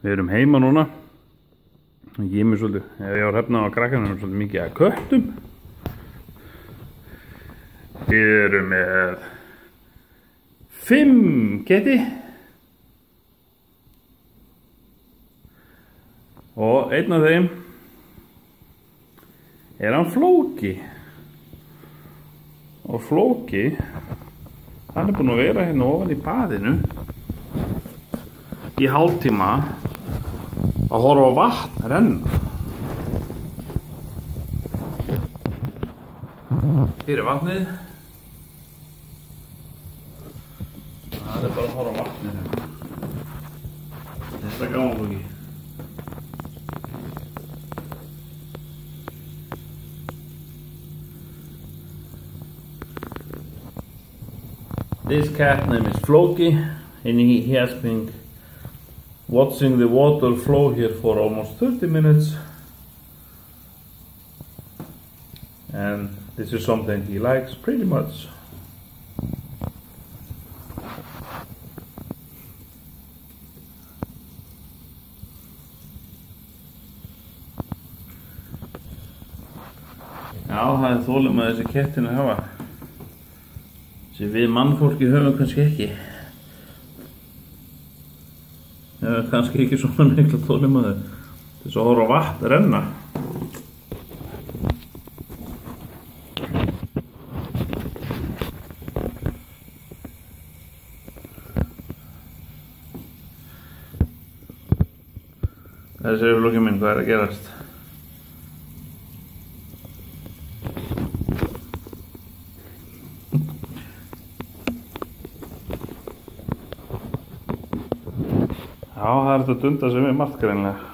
Við erum heima núna. Ég er mér svolítið, ég var hefnað á krakkanum svolítið mikið að köttum. Við erum með 5 ketti. Og einn af þeim er hann Flóki. Og Flóki, hann er búinn að vera hérna ofan í baðinu í hálftíma að horfa á vatn renna. Hér er vatnið. Það er bara að horfa á vatnið. Þetta er gaman Flóki. This cat name is Floki, and he has been watching the water flow here for almost 30 minutes, and this is something he likes pretty much. Já, það er þolinmæði þessi kettin að hafa sem við mannfólki höfum kannski ekki. Eða kannski ekki svona mikla þolinmæði til þess að horfa á vatn renna. Það segir Flóki minn, hvað er að gerast? Já, það er þetta að dunda sem við margt greinlega.